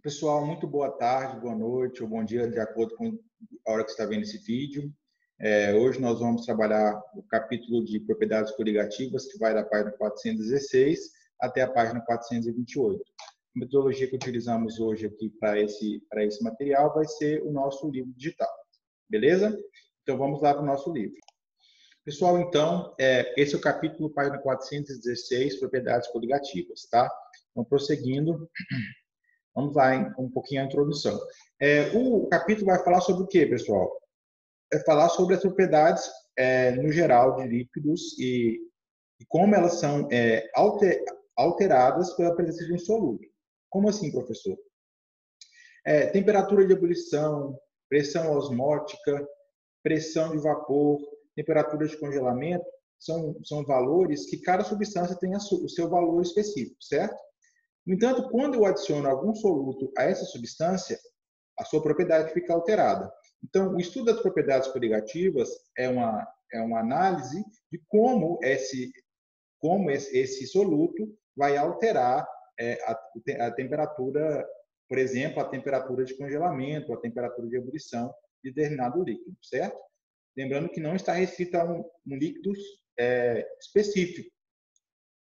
Pessoal, muito boa tarde, boa noite ou bom dia, de acordo com a hora que você está vendo esse vídeo. Hoje nós vamos trabalhar o capítulo de propriedades coligativas, que vai da página 416 até a página 428. A metodologia que utilizamos hoje aqui para esse material vai ser o nosso livro digital, beleza? Então vamos lá para o nosso livro. Pessoal, então, esse é o capítulo, página 416, propriedades coligativas, tá? Então, prosseguindo. Vamos lá, um pouquinho a introdução. O capítulo vai falar sobre o quê, pessoal? Vai falar sobre as propriedades, no geral, de líquidos e como elas são alteradas pela presença de um soluto. Como assim, professor? Temperatura de ebulição, pressão osmótica, pressão de vapor, temperatura de congelamento, são valores que cada substância tem o seu valor específico, certo? No entanto, quando eu adiciono algum soluto a essa substância, a sua propriedade fica alterada. Então, o estudo das propriedades coligativas é uma análise de como esse soluto vai alterar a temperatura, por exemplo, a temperatura de congelamento, a temperatura de ebulição de determinado líquido, certo? Lembrando que não está restrito a um líquido específico.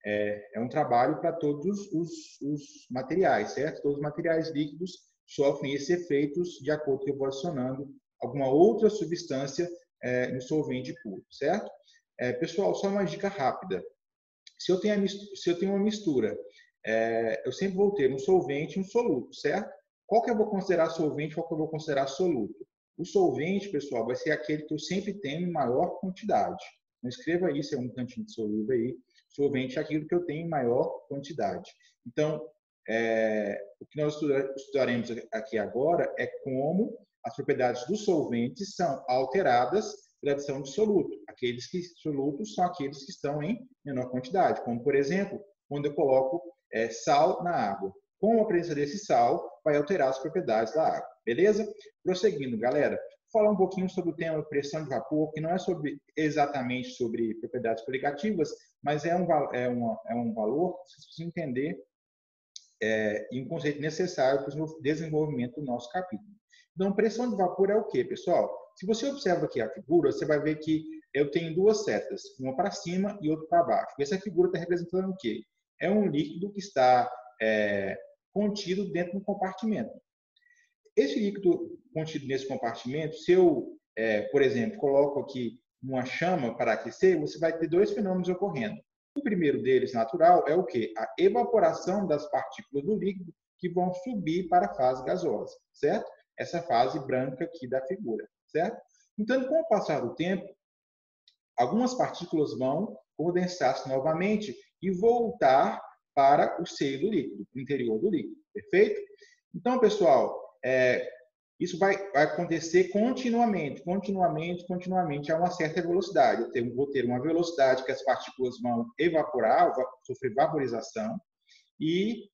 É um trabalho para todos os materiais, certo? Todos os materiais líquidos sofrem esses efeitos de acordo com que eu vou adicionando alguma outra substância no solvente puro, certo? Pessoal, só uma dica rápida. Se eu tenho uma mistura, eu sempre vou ter um solvente e um soluto, certo? Qual que eu vou considerar solvente, qual que eu vou considerar soluto? O solvente, pessoal, vai ser aquele que eu sempre tenho em maior quantidade. Então, escreva isso em um cantinho de seu livro aí. Solvente é aquilo que eu tenho em maior quantidade. Então, o que nós estudaremos aqui agora é como as propriedades dos solventes são alteradas pela adição de soluto. Solutos são aqueles que estão em menor quantidade, como, por exemplo, quando eu coloco sal na água. Com a presença desse sal, vai alterar as propriedades da água. Beleza? Prosseguindo, galera. Vou falar um pouquinho sobre o tema pressão de vapor, que não é exatamente sobre propriedades coligativas, mas é um valor que você precisa entender e um conceito necessário para o desenvolvimento do nosso capítulo. Então, pressão de vapor é o quê, pessoal? Se você observa aqui a figura, você vai ver que eu tenho duas setas, uma para cima e outra para baixo. E essa figura está representando o quê? É um líquido que está contido dentro de um compartimento. Esse líquido contido nesse compartimento, se eu, por exemplo, coloco aqui uma chama para aquecer, você vai ter dois fenômenos ocorrendo. O primeiro deles, natural, é o quê? A evaporação das partículas do líquido que vão subir para a fase gasosa, certo? Essa fase branca aqui da figura, certo? Então, com o passar do tempo, algumas partículas vão condensar-se novamente e voltar para o seio do líquido, o interior do líquido, perfeito? Então, pessoal, isso vai acontecer continuamente a uma certa velocidade. Eu vou ter uma velocidade que as partículas vão evaporar, sofrer vaporização, e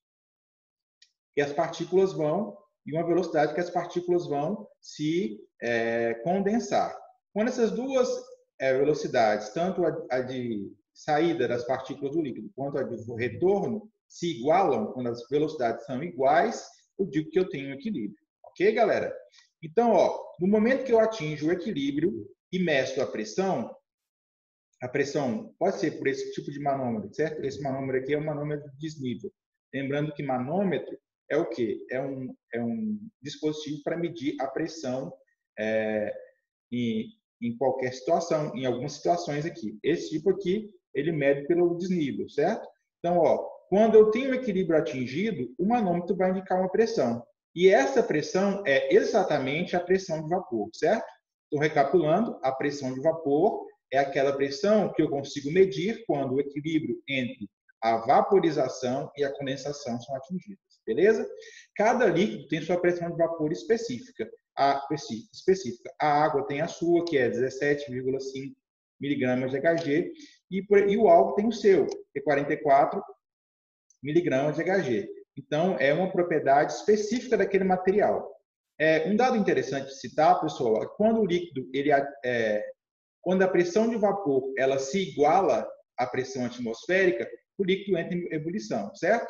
as partículas vão, e uma velocidade que as partículas vão se condensar. Quando essas duas velocidades, tanto a de saída das partículas do líquido quanto a de retorno, se igualam, quando as velocidades são iguais, eu digo que eu tenho equilíbrio. Ok, galera? Então, no momento que eu atinjo o equilíbrio e meço a pressão pode ser por esse tipo de manômetro, certo? Esse manômetro aqui é um manômetro de desnível. Lembrando que manômetro é o quê? É um dispositivo para medir a pressão em qualquer situação, em algumas situações aqui. Esse tipo aqui, ele mede pelo desnível, certo? Então, quando eu tenho o equilíbrio atingido, o manômetro vai indicar uma pressão. E essa pressão é exatamente a pressão de vapor, certo? Estou recapitulando, a pressão de vapor é aquela pressão que eu consigo medir quando o equilíbrio entre a vaporização e a condensação são atingidas, beleza? Cada líquido tem sua pressão de vapor específica. A água tem a sua, que é 17,5 miligramas de Hg, e o álcool tem o seu, que é 44 miligramas de Hg. Então, é uma propriedade específica daquele material. Um dado interessante de citar, pessoal, é quando o líquido, quando a pressão de vapor ela se iguala à pressão atmosférica, o líquido entra em ebulição, certo?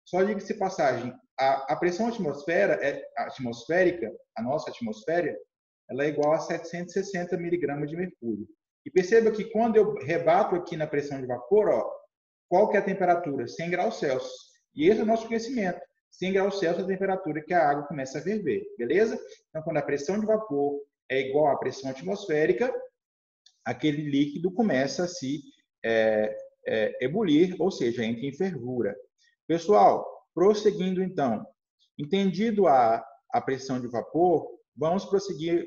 Só diga-se passagem, a pressão atmosférica, a nossa atmosfera, ela é igual a 760 miligramas de mercúrio. E perceba que quando eu rebato aqui na pressão de vapor, ó, qual que é a temperatura? 100 graus Celsius. E esse é o nosso conhecimento. 100 graus Celsius é a temperatura que a água começa a ferver, beleza? Então, quando a pressão de vapor é igual à pressão atmosférica, aquele líquido começa a se ebulir, ou seja, entra em fervura. Pessoal, prosseguindo então, entendido a pressão de vapor, vamos prosseguir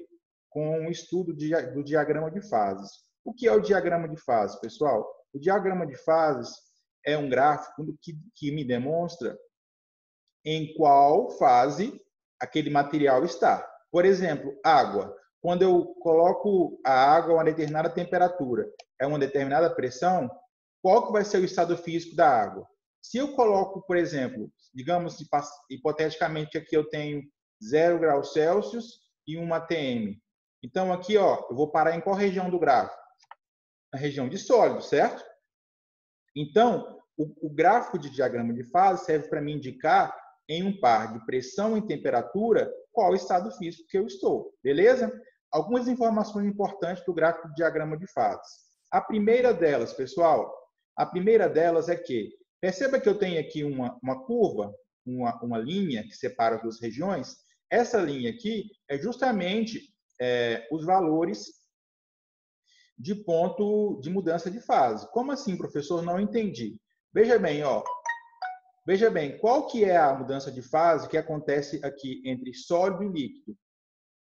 com o estudo do diagrama de fases. O que é o diagrama de fases, pessoal? O diagrama de fases é um gráfico que me demonstra em qual fase aquele material está. Por exemplo, água. Quando eu coloco a água a uma determinada temperatura, é uma determinada pressão, qual que vai ser o estado físico da água? Se eu coloco, por exemplo, digamos, hipoteticamente aqui eu tenho 0 graus Celsius e 1 atm. Então aqui, ó, eu vou parar em qual região do gráfico? Na região de sólido, certo? Então, o gráfico de diagrama de fase serve para me indicar em um par de pressão e temperatura qual o estado físico que eu estou, beleza? Algumas informações importantes do gráfico de diagrama de fases. A primeira delas, pessoal, a primeira delas é que, perceba que eu tenho aqui uma curva, uma linha que separa as duas regiões. Essa linha aqui é justamente os valores de ponto de mudança de fase. Como assim, professor? Não entendi. Veja bem, ó. Veja bem, qual que é a mudança de fase que acontece aqui entre sólido e líquido?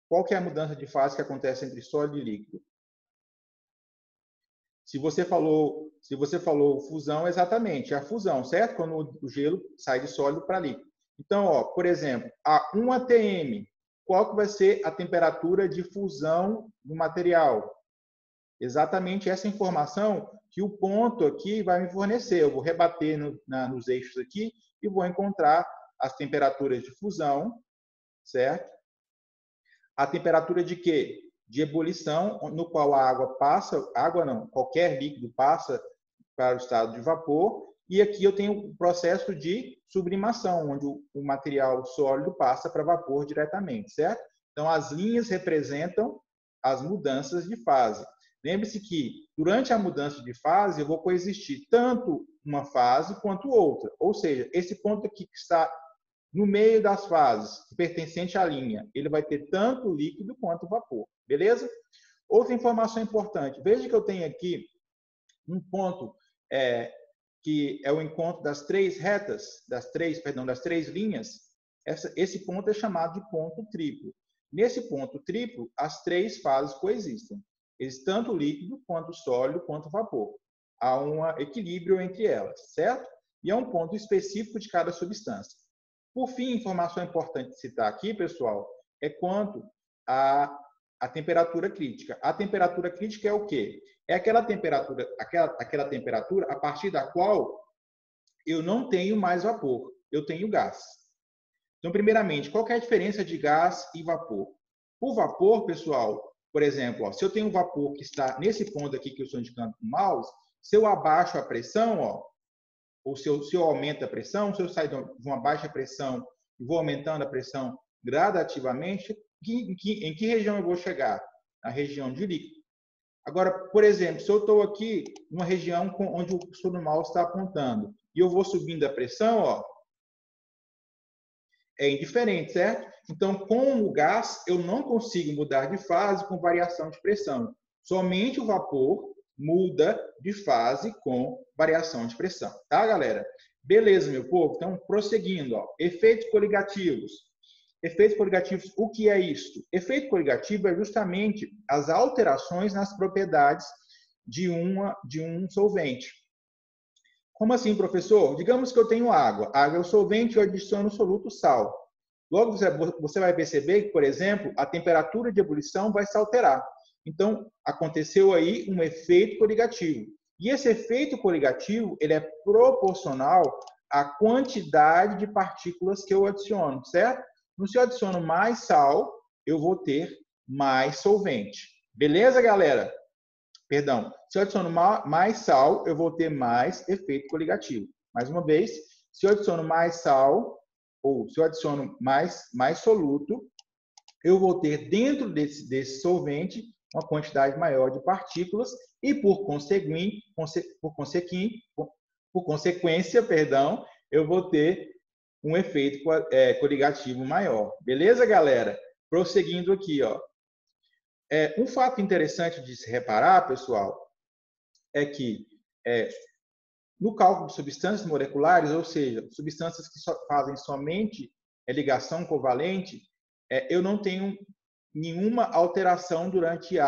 Qual que é a mudança de fase que acontece entre sólido e líquido? Se você falou fusão, exatamente, é a fusão, certo? Quando o gelo sai de sólido para líquido. Então, ó, por exemplo, a 1 atm, qual que vai ser a temperatura de fusão do material? Exatamente essa informação que o ponto aqui vai me fornecer. Eu vou rebater nos eixos aqui e vou encontrar as temperaturas de fusão, certo? A temperatura de quê? De ebulição, no qual a água passa, água não, qualquer líquido passa para o estado de vapor. E aqui eu tenho o processo de sublimação, onde o material sólido passa para vapor diretamente, certo? Então, as linhas representam as mudanças de fase. Lembre-se que, durante a mudança de fase, eu vou coexistir tanto uma fase quanto outra. Ou seja, esse ponto aqui que está no meio das fases, pertencente à linha, ele vai ter tanto líquido quanto vapor. Beleza? Outra informação importante. Veja que eu tenho aqui um ponto que é o encontro das três retas, das três linhas. Esse ponto é chamado de ponto triplo. Nesse ponto triplo, as três fases coexistem. Tanto líquido, quanto sólido, quanto vapor. Há um equilíbrio entre elas, certo? E é um ponto específico de cada substância. Por fim, informação importante de citar aqui, pessoal, é quanto à temperatura crítica. A temperatura crítica é o quê? É aquela temperatura a partir da qual eu não tenho mais vapor, eu tenho gás. Então, primeiramente, qual que é a diferença de gás e vapor? O vapor, pessoal, por exemplo, ó, se eu tenho um vapor que está nesse ponto aqui que eu estou indicando com o mouse, se eu abaixo a pressão, ó, ou se eu aumento a pressão, se eu sair de uma baixa pressão e vou aumentando a pressão gradativamente, em que região eu vou chegar? Na região de líquido. Agora, por exemplo, se eu estou aqui numa região onde o cursor do mouse está apontando e eu vou subindo a pressão, ó, é indiferente, certo? Então, com o gás, eu não consigo mudar de fase com variação de pressão. Somente o vapor muda de fase com variação de pressão. Tá, galera? Beleza, meu povo? Então, prosseguindo. Ó. Efeitos coligativos. Efeitos coligativos, o que é isso? Efeito coligativo é justamente as alterações nas propriedades de um solvente. Como assim, professor? Digamos que eu tenho água. Água é o solvente e eu adiciono o soluto sal. Logo, você vai perceber que, por exemplo, a temperatura de ebulição vai se alterar. Então, aconteceu aí um efeito coligativo. E esse efeito coligativo, ele é proporcional à quantidade de partículas que eu adiciono, certo? Então, se eu adiciono mais sal, eu vou ter mais solvente. Beleza, galera? Perdão, se eu adiciono mais sal, eu vou ter mais efeito coligativo. Mais uma vez, se eu adiciono mais sal ou se eu adiciono mais soluto, eu vou ter dentro desse solvente uma quantidade maior de partículas e, por consequência, perdão, eu vou ter um efeito coligativo maior. Beleza, galera? Prosseguindo aqui, ó. Um fato interessante de se reparar, pessoal, é que no cálculo de substâncias moleculares, ou seja, substâncias que fazem somente ligação covalente, eu não tenho nenhuma alteração durante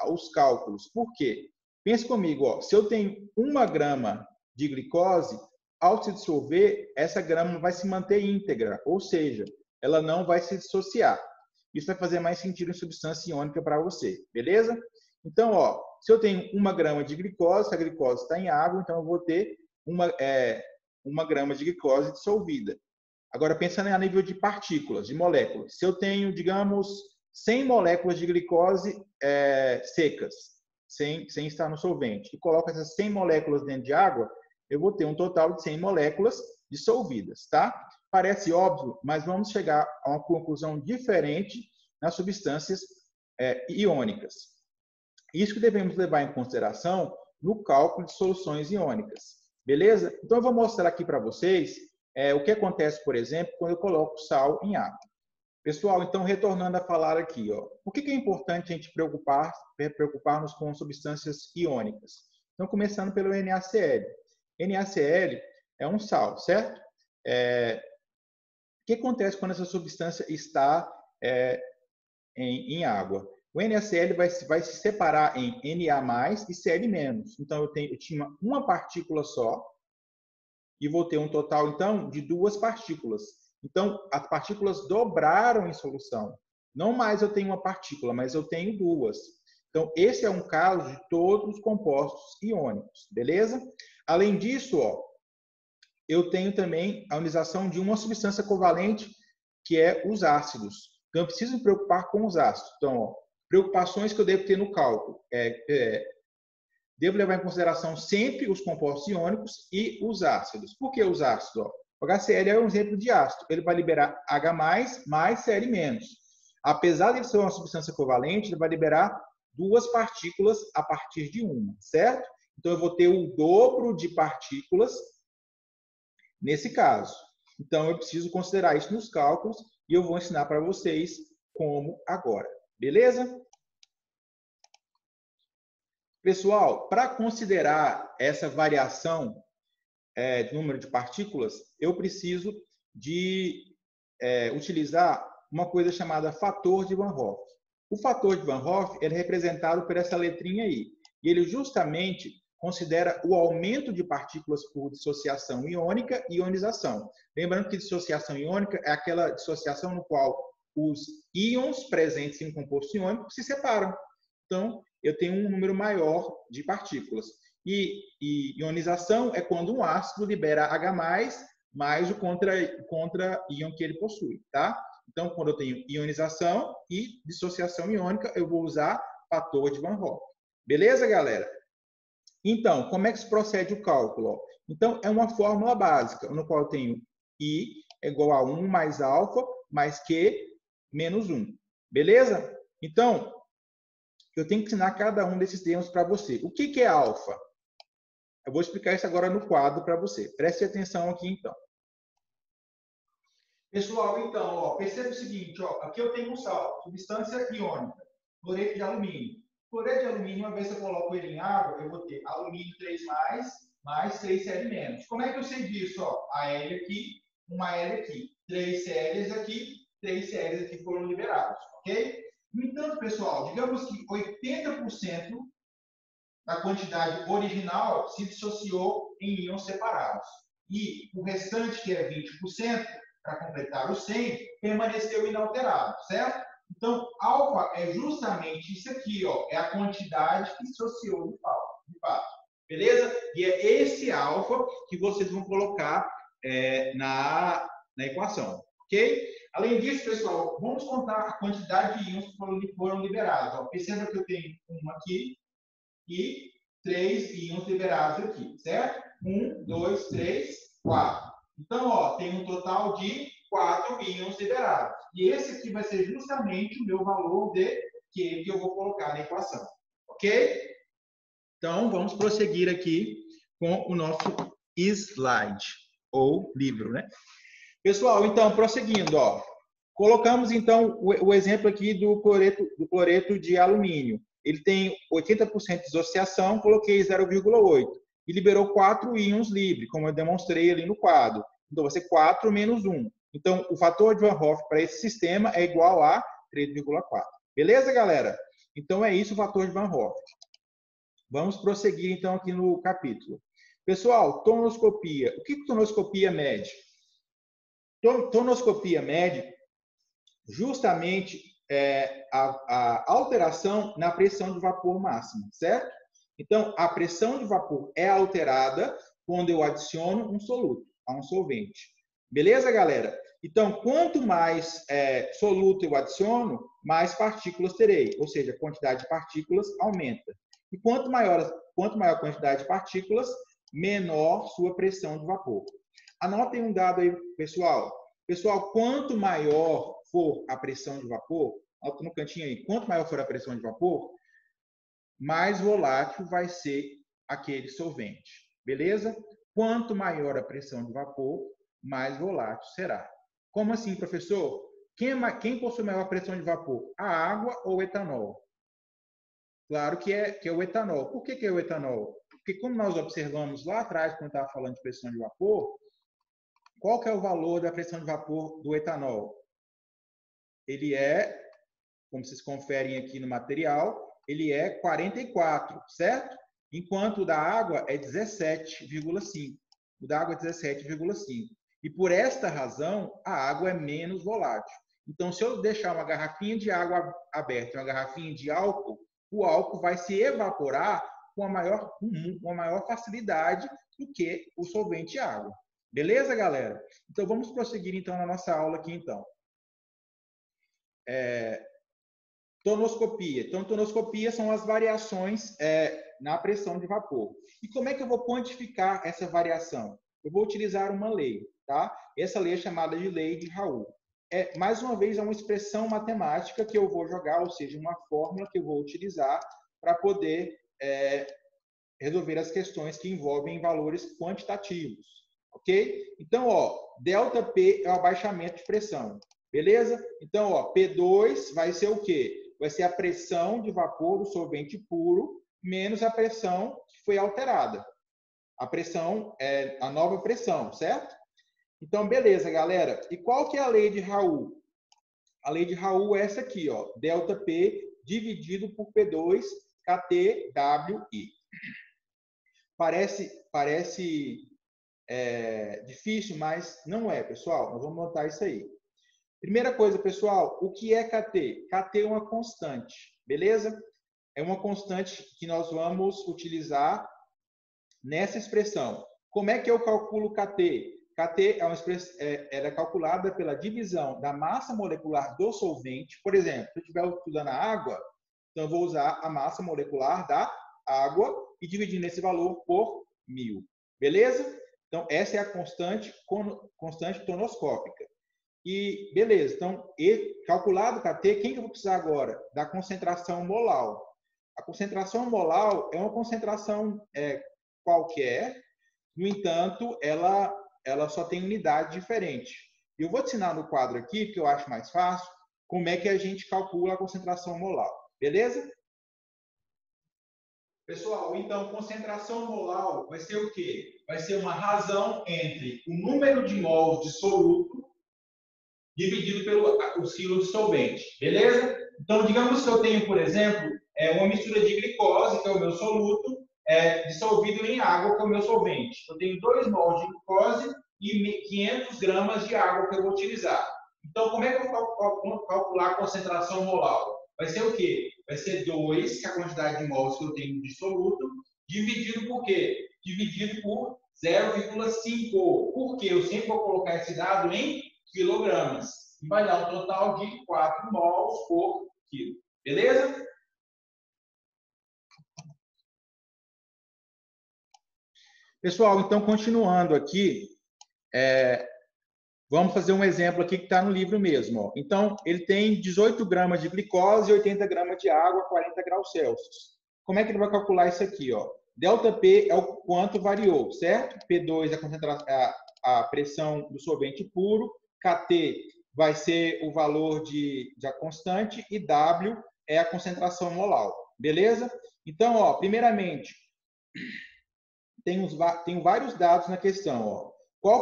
os cálculos. Por quê? Pense comigo, ó, se eu tenho 1 grama de glicose, ao se dissolver, essa grama vai se manter íntegra, ou seja, ela não vai se dissociar. Isso vai fazer mais sentido em substância iônica para você, beleza? Então, ó, se eu tenho 1 grama de glicose, se a glicose está em água, então eu vou ter 1 grama de glicose dissolvida. Agora, pensando a nível de partículas, de moléculas. Se eu tenho, digamos, 100 moléculas de glicose secas, sem estar no solvente, e coloco essas 100 moléculas dentro de água, eu vou ter um total de 100 moléculas dissolvidas, tá? Parece óbvio, mas vamos chegar a uma conclusão diferente nas substâncias iônicas. Isso que devemos levar em consideração no cálculo de soluções iônicas. Beleza? Então, eu vou mostrar aqui para vocês o que acontece, por exemplo, quando eu coloco sal em água. Pessoal, então, retornando a falar aqui, ó, por que é importante a gente preocupar-nos com substâncias iônicas? Então, começando pelo NaCl. NaCl é um sal, certo? O que acontece quando essa substância está em água? O NaCl vai se separar em Na+, e Cl-. Então, eu tinha uma partícula só e vou ter um total, então, de 2 partículas. Então, as partículas dobraram em solução. Não mais eu tenho uma partícula, mas eu tenho 2. Então, esse é um caso de todos os compostos iônicos, beleza? Além disso, ó, eu tenho também a ionização de uma substância covalente, que é os ácidos. Então, eu preciso me preocupar com os ácidos. Então, ó, preocupações que eu devo ter no cálculo. Devo levar em consideração sempre os compostos iônicos e os ácidos. Por que os ácidos? Ó, o HCl é um exemplo de ácido. Ele vai liberar H+, mais Cl-. Apesar de ele ser uma substância covalente, ele vai liberar 2 partículas a partir de uma, certo? Então, eu vou ter o dobro de partículas nesse caso. Então, eu preciso considerar isso nos cálculos e eu vou ensinar para vocês como agora. Beleza? Pessoal, para considerar essa variação de número de partículas, eu preciso de utilizar uma coisa chamada fator de Van Hoff. O fator de Van Hoff é representado por essa letrinha aí. E ele justamente considera o aumento de partículas por dissociação iônica e ionização. Lembrando que dissociação iônica é aquela dissociação no qual os íons presentes em um composto iônico se separam. Então, eu tenho um número maior de partículas. E ionização é quando um ácido libera H+, mais o contra-íon que ele possui, tá? Então, quando eu tenho ionização e dissociação iônica, eu vou usar fator de Van Hoff. Beleza, galera? Então, como é que se procede o cálculo? Então, é uma fórmula básica, no qual eu tenho I é igual a 1 mais alfa mais Q menos 1. Beleza? Então, eu tenho que ensinar cada um desses termos para você. O que é alfa? Eu vou explicar isso agora no quadro para você. Preste atenção aqui, então. Pessoal, então, ó, perceba o seguinte, ó, aqui eu tenho um sal, substância iônica, cloreto de alumínio. Cloreto de alumínio, uma vez que eu coloco ele em água, eu vou ter alumínio 3+, mais 3Cl-. Como é que eu sei disso? Ó, a L aqui, uma L aqui, 3 Cl aqui, 3 Cl aqui foram liberados, ok? No entanto, pessoal, digamos que 80% da quantidade original se dissociou em íons separados. E o restante, que é 20%, para completar os 100, permaneceu inalterado, certo? Então, alfa é justamente isso aqui, ó, é a quantidade que dissociou de fato. Beleza? E é esse alfa que vocês vão colocar na equação, ok? Além disso, pessoal, vamos contar a quantidade de íons que foram liberados. Ó, perceba que eu tenho um aqui e 3 íons liberados aqui, certo? 1, 2, 3, 4. Então, ó, tem um total de 4 íons liberados. E esse aqui vai ser justamente o meu valor de Q que eu vou colocar na equação. Ok? Então, vamos prosseguir aqui com o nosso slide, ou livro, né? Pessoal, então, prosseguindo, ó. Colocamos, então, o exemplo aqui do cloreto de alumínio. Ele tem 80% de dissociação, coloquei 0,8 e liberou 4 íons livres, como eu demonstrei ali no quadro. Então, vai ser 4 menos 1. Então, o fator de Van Hoff para esse sistema é igual a 3,4. Beleza, galera? Então, é isso o fator de Van Hoff. Vamos prosseguir, então, aqui no capítulo. Pessoal, tonoscopia. O que tonoscopia mede? Tonoscopia mede justamente a alteração na pressão de vapor máxima, certo? Então, a pressão de vapor é alterada quando eu adiciono um soluto a um solvente. Beleza, galera? Então, quanto mais soluto eu adiciono, mais partículas terei, ou seja, a quantidade de partículas aumenta. E quanto maior a quantidade de partículas, menor sua pressão de vapor. Anotem um dado aí, pessoal. Pessoal, quanto maior for a pressão de vapor, anota no cantinho aí, quanto maior for a pressão de vapor, mais volátil vai ser aquele solvente. Beleza? Quanto maior a pressão de vapor, mais volátil será. Como assim, professor? Quem possui maior pressão de vapor? A água ou o etanol? Claro que é o etanol. Por que é o etanol? Porque como nós observamos lá atrás, quando estava falando de pressão de vapor, qual que é o valor da pressão de vapor do etanol? Ele é, como vocês conferem aqui no material, ele é 44, certo? Enquanto o da água é 17,5. O da água é 17,5. E por esta razão, a água é menos volátil. Então, se eu deixar uma garrafinha de água aberta, uma garrafinha de álcool, o álcool vai se evaporar com uma maior facilidade do que o solvente água. Beleza, galera? Então, vamos prosseguir, então, na nossa aula aqui, então. Tonoscopia. Então, tonoscopia são as variações na pressão de vapor. E como é que eu vou quantificar essa variação? Eu vou utilizar uma lei, tá? Essa lei é chamada de lei de Raoult. Mais uma vez, é uma expressão matemática que eu vou jogar, ou seja, uma fórmula que eu vou utilizar para poder resolver as questões que envolvem valores quantitativos, ok? Então, ó, ΔP é o abaixamento de pressão, beleza? Então, ó, P2 vai ser o quê? Vai ser a pressão de vapor do solvente puro menos a pressão que foi alterada. A pressão é a nova pressão, certo? Então, beleza, galera. E qual que é a lei de Raoult? A lei de Raoult é essa aqui, ó, ΔP dividido por P2 KTWI. Parece difícil, mas não é, pessoal. Nós vamos notar isso aí. Primeira coisa, pessoal, o que é KT? KT é uma constante, beleza? É uma constante que nós vamos utilizar nessa expressão. Como é que eu calculo KT? KT ela é calculada pela divisão da massa molecular do solvente. Por exemplo, se eu estiver estudando a água, então eu vou usar a massa molecular da água e dividindo esse valor por 1000. Beleza? Então, essa é a constante tonoscópica. E, beleza, então, calculado o KT, quem que eu vou precisar agora? Da concentração molar. A concentração molar é uma concentração qualquer, no entanto, ela só tem unidade diferente. E eu vou te ensinar no quadro aqui, que eu acho mais fácil, como é que a gente calcula a concentração molar. Beleza? Pessoal, então, concentração molar vai ser o quê? Vai ser uma razão entre o número de mols de soluto dividido pelo quilo de solvente. Beleza? Então, digamos que eu tenho, por exemplo, uma mistura de glicose, que é o meu soluto, dissolvido em água, que é o meu solvente. Eu tenho 2 mols de glicose e 500 gramas de água que eu vou utilizar. Então, como é que eu vou calcular a concentração molar? Vai ser o quê? Vai ser 2, que é a quantidade de mols que eu tenho de soluto, dividido por quê? Dividido por 0,5. Por quê? Eu sempre vou colocar esse dado em quilogramas. E vai dar um total de 4 mols por quilo. Beleza? Pessoal, então, continuando aqui, Vamos fazer um exemplo aqui que está no livro mesmo. Ó. Então, ele tem 18 gramas de glicose e 80 gramas de água a 40 graus Celsius. Como é que ele vai calcular isso aqui? Ó? ΔP é o quanto variou, certo? P2 é a pressão do solvente puro, KT vai ser o valor da constante e W é a concentração molar. Beleza? Então, ó, primeiramente, tem vários dados na questão. Ó. Qual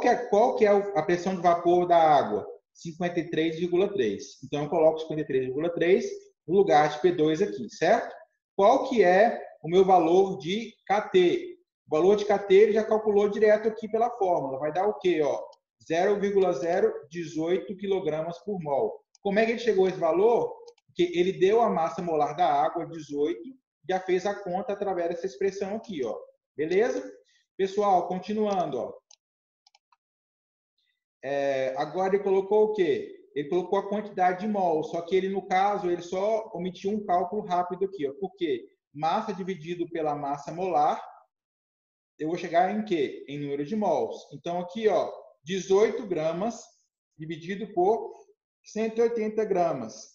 que é a pressão de vapor da água? 53,3. Então, eu coloco 53,3 no lugar de P2 aqui, certo? Qual que é o meu valor de KT? O valor de KT ele já calculou direto aqui pela fórmula. Vai dar o quê? 0,018 kg por mol. Como é que ele chegou a esse valor? Porque ele deu a massa molar da água, 18, já fez a conta através dessa expressão aqui. Ó. Beleza? Pessoal, continuando. Ó. Agora ele colocou o quê? Ele colocou a quantidade de mol, só que ele, no caso, ele só omitiu um cálculo rápido aqui. Ó. Por quê? Massa dividido pela massa molar, eu vou chegar em quê? Em número de mols. Então, aqui, ó, 18 gramas dividido por 180 gramas.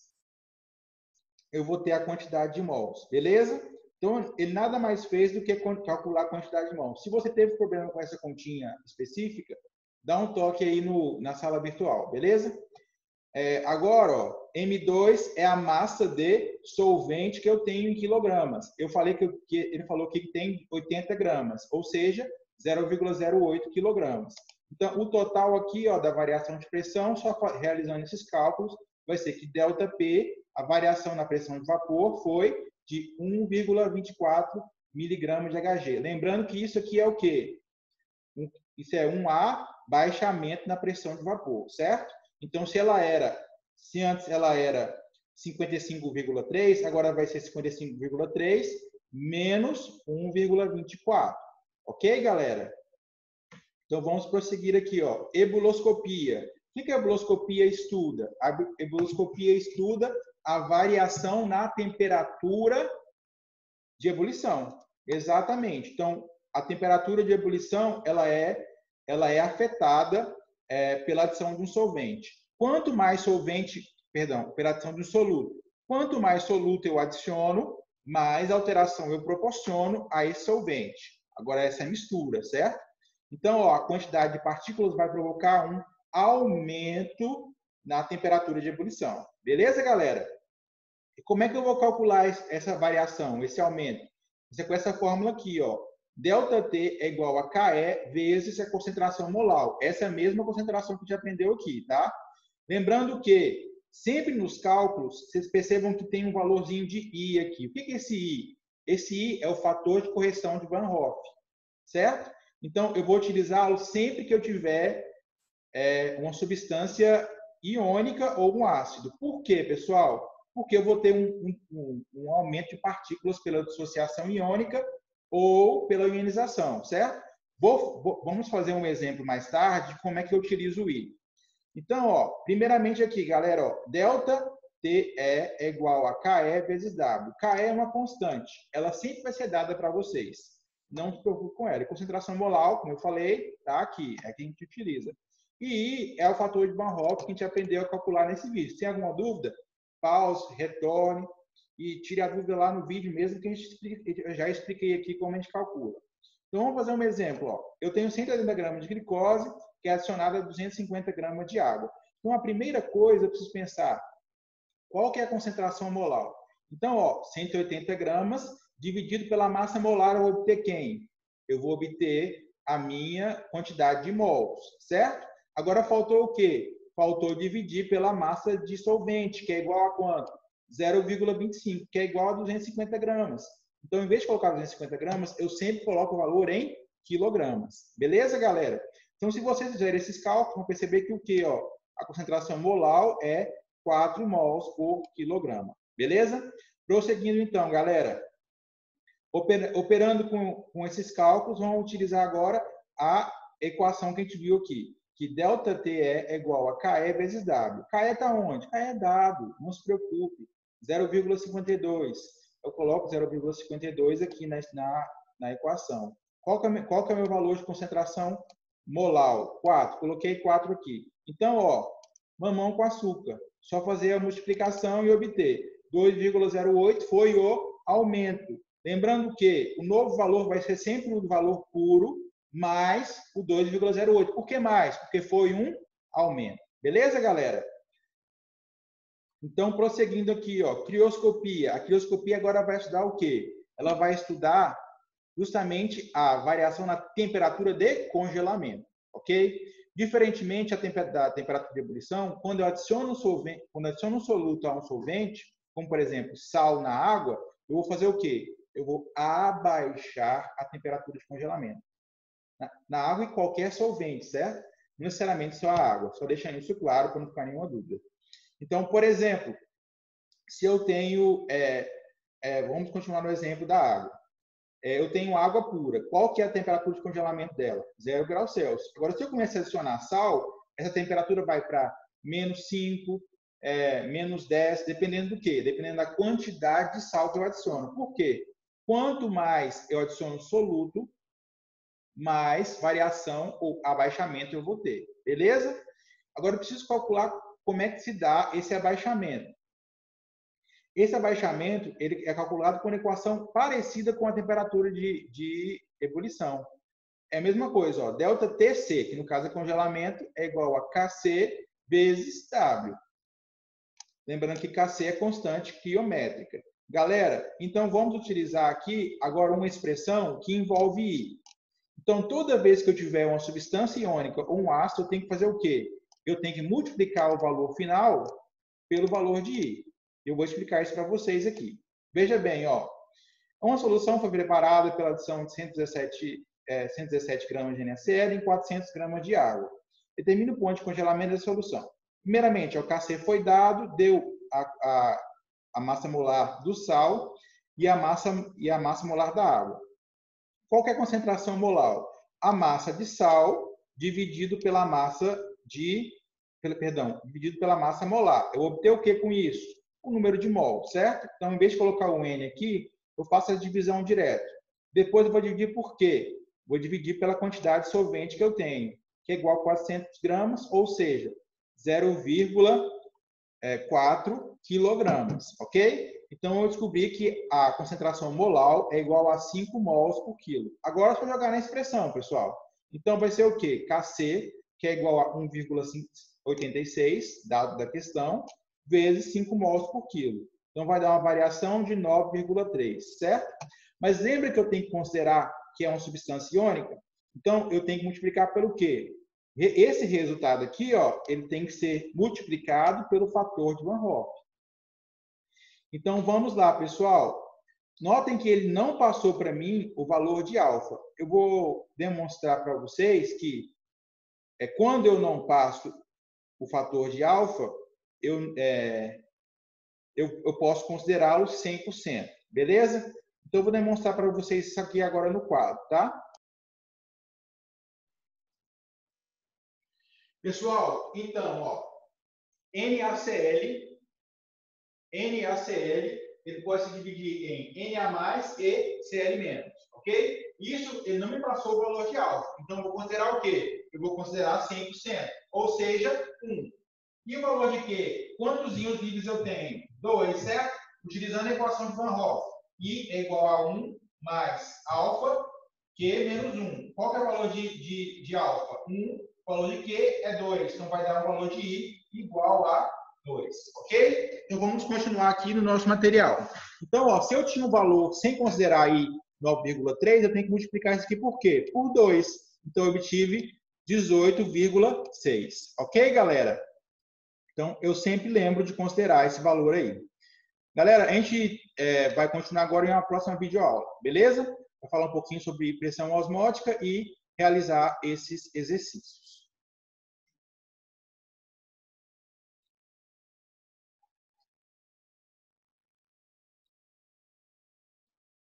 Eu vou ter a quantidade de mols, beleza? Então, ele nada mais fez do que calcular a quantidade de mols. Se você teve problema com essa continha específica, dá um toque aí na sala virtual, beleza? Agora, ó, M2 é a massa de solvente que eu tenho em quilogramas. Eu falei ele falou que tem 80 gramas, ou seja, 0,08 quilogramas. Então, o total aqui ó, da variação de pressão, só realizando esses cálculos, vai ser que ΔP, a variação na pressão de vapor, foi de 1,24 miligramas de Hg. Lembrando que isso aqui é o quê? Isso é 1A, baixamento na pressão de vapor, certo? Então, se antes ela era 55,3, agora vai ser 55,3 menos 1,24. Ok, galera? Então, vamos prosseguir aqui, ó. Ebuloscopia. O que a ebuloscopia estuda? A ebuloscopia estuda a variação na temperatura de ebulição. Exatamente. Então, a temperatura de ebulição ela é afetada pela adição de um solvente. Quanto mais solvente, pela adição de um soluto. Quanto mais soluto eu adiciono, mais alteração eu proporciono a esse solvente. Agora, essa é a mistura, certo? Então, ó, a quantidade de partículas vai provocar um aumento na temperatura de ebulição. Beleza, galera? E como é que eu vou calcular essa variação, esse aumento? Isso é com essa fórmula aqui, ó. ΔT é igual a KE vezes a concentração molar. Essa é a mesma concentração que a gente aprendeu aqui, tá? Lembrando que sempre nos cálculos, vocês percebam que tem um valorzinho de I aqui. O que é esse I? Esse I é o fator de correção de Van Hoff, certo? Então, eu vou utilizá-lo sempre que eu tiver uma substância iônica ou um ácido. Por quê, pessoal? Porque eu vou ter um aumento de partículas pela dissociação iônica ou pela ionização, certo? Vamos fazer um exemplo mais tarde de como é que eu utilizo o I. Então, ó, primeiramente aqui, galera, ó, ΔTE é igual a KE vezes W. KE é uma constante, ela sempre vai ser dada para vocês. Não se preocupe com ela. E concentração molar, como eu falei, tá aqui, é que a gente utiliza. E I é o fator de Van Hoff que a gente aprendeu a calcular nesse vídeo. Se tem alguma dúvida, pause, retorne e tire a dúvida lá no vídeo mesmo, que eu já expliquei aqui como a gente calcula. Então, vamos fazer um exemplo. Ó. Eu tenho 180 gramas de glicose, que é adicionada a 250 gramas de água. Então, a primeira coisa, eu preciso pensar, qual que é a concentração molar? Então, ó, 180 gramas dividido pela massa molar, eu vou obter quem? Eu vou obter a minha quantidade de mols, certo? Agora, faltou o quê? Faltou dividir pela massa de solvente, que é igual a quanto? 0,25, que é igual a 250 gramas. Então, em vez de colocar 250 gramas, eu sempre coloco o valor em quilogramas. Beleza, galera? Então, se vocês fizerem esses cálculos, vão perceber que o quê? Ó, a concentração molar é 4 mols por quilograma. Beleza? Prosseguindo, então, galera. Operando com esses cálculos, vamos utilizar agora a equação que a gente viu aqui, que ΔTE é igual a KE vezes W. KE está onde? KE é dado, não se preocupe. 0,52. Eu coloco 0,52 aqui na equação. Qual que é o meu valor de concentração Molar, 4. Coloquei 4 aqui. Então, ó, mamão com açúcar. Só fazer a multiplicação e obter. 2,08 foi o aumento. Lembrando que o novo valor vai ser sempre o valor puro mais o 2,08. Por que mais? Porque foi um aumento. Beleza, galera? Então, prosseguindo aqui, ó, crioscopia. A crioscopia agora vai estudar o quê? Ela vai estudar justamente a variação na temperatura de congelamento, ok? Diferentemente da temperatura de ebulição, quando eu adiciono um soluto a um solvente, como por exemplo sal na água, eu vou fazer o quê? Eu vou abaixar a temperatura de congelamento. Na água e qualquer solvente, certo? Não necessariamente só a água, só deixando isso claro para não ficar nenhuma dúvida. Então, por exemplo, se eu tenho, vamos continuar no exemplo da água. Eu tenho água pura. Qual que é a temperatura de congelamento dela? 0 graus Celsius. Agora, se eu começar a adicionar sal, essa temperatura vai para -5, -10, dependendo do quê? Dependendo da quantidade de sal que eu adiciono. Por quê? Quanto mais eu adiciono soluto, mais variação ou abaixamento eu vou ter. Beleza? Agora, eu preciso calcular como é que se dá esse abaixamento. Esse abaixamento ele é calculado com uma equação parecida com a temperatura de ebulição. É a mesma coisa, ó, delta Tc, que no caso é congelamento, é igual a Kc vezes W. Lembrando que Kc é constante quiliométrica. Galera, então vamos utilizar aqui agora uma expressão que envolve I. Então, toda vez que eu tiver uma substância iônica ou um ácido, eu tenho que fazer o quê? Eu tenho que multiplicar o valor final pelo valor de I. Eu vou explicar isso para vocês aqui. Veja bem, ó. Uma solução foi preparada pela adição de 117 gramas de NaCl em 400 gramas de água. Determine o ponto de congelamento da solução. Primeiramente, o Kc foi dado, deu a massa molar do sal e a massa molar da água. Qual que é a concentração molar? A massa de sal dividido pela massa molar. Eu obtenho o que com isso? O número de mol, certo? Então, em vez de colocar o N aqui, eu faço a divisão direta. Depois eu vou dividir por quê? Vou dividir pela quantidade de solvente que eu tenho, que é igual a 400 gramas, ou seja, 0,4 quilogramas, ok? Então, eu descobri que a concentração molar é igual a 5 mols por quilo. Agora, se eu jogar na expressão, pessoal, então vai ser o quê? Kc, que é igual a 1,86, dado da questão, vezes 5 mols por quilo. Então, vai dar uma variação de 9,3, certo? Mas lembra que eu tenho que considerar que é uma substância iônica? Então, eu tenho que multiplicar pelo quê? Esse resultado aqui, ó, ele tem que ser multiplicado pelo fator de Van Hoff. Então, vamos lá, pessoal. Notem que ele não passou para mim o valor de alfa. Eu vou demonstrar para vocês que quando eu não passo o fator de alfa, eu posso considerá-lo 100%, beleza? Então, eu vou demonstrar para vocês isso aqui agora no quadro, tá? Pessoal, então, ó, NaCl, ele pode se dividir em Na+, e Cl-, ok? Isso, ele não me passou o valor de alfa. Então, eu vou considerar o quê? Eu vou considerar 100%, ou seja, 1. E o valor de quê? Quantos íons livres eu tenho? 2, certo? Utilizando a equação de Van Hoff. I é igual a 1 mais alfa, Q menos 1. Qual que é o valor de alfa? 1. O valor de Q é 2. Então, vai dar um valor de I igual a 2. Ok? Então, vamos continuar aqui no nosso material. Então, ó, se eu tinha um valor sem considerar I 9,3, eu tenho que multiplicar isso aqui por quê? Por 2. Então, eu obtive 18,6. Ok, galera? Então, eu sempre lembro de considerar esse valor aí. Galera, a gente vai continuar agora em uma próxima videoaula, beleza? Vou falar um pouquinho sobre pressão osmótica e realizar esses exercícios.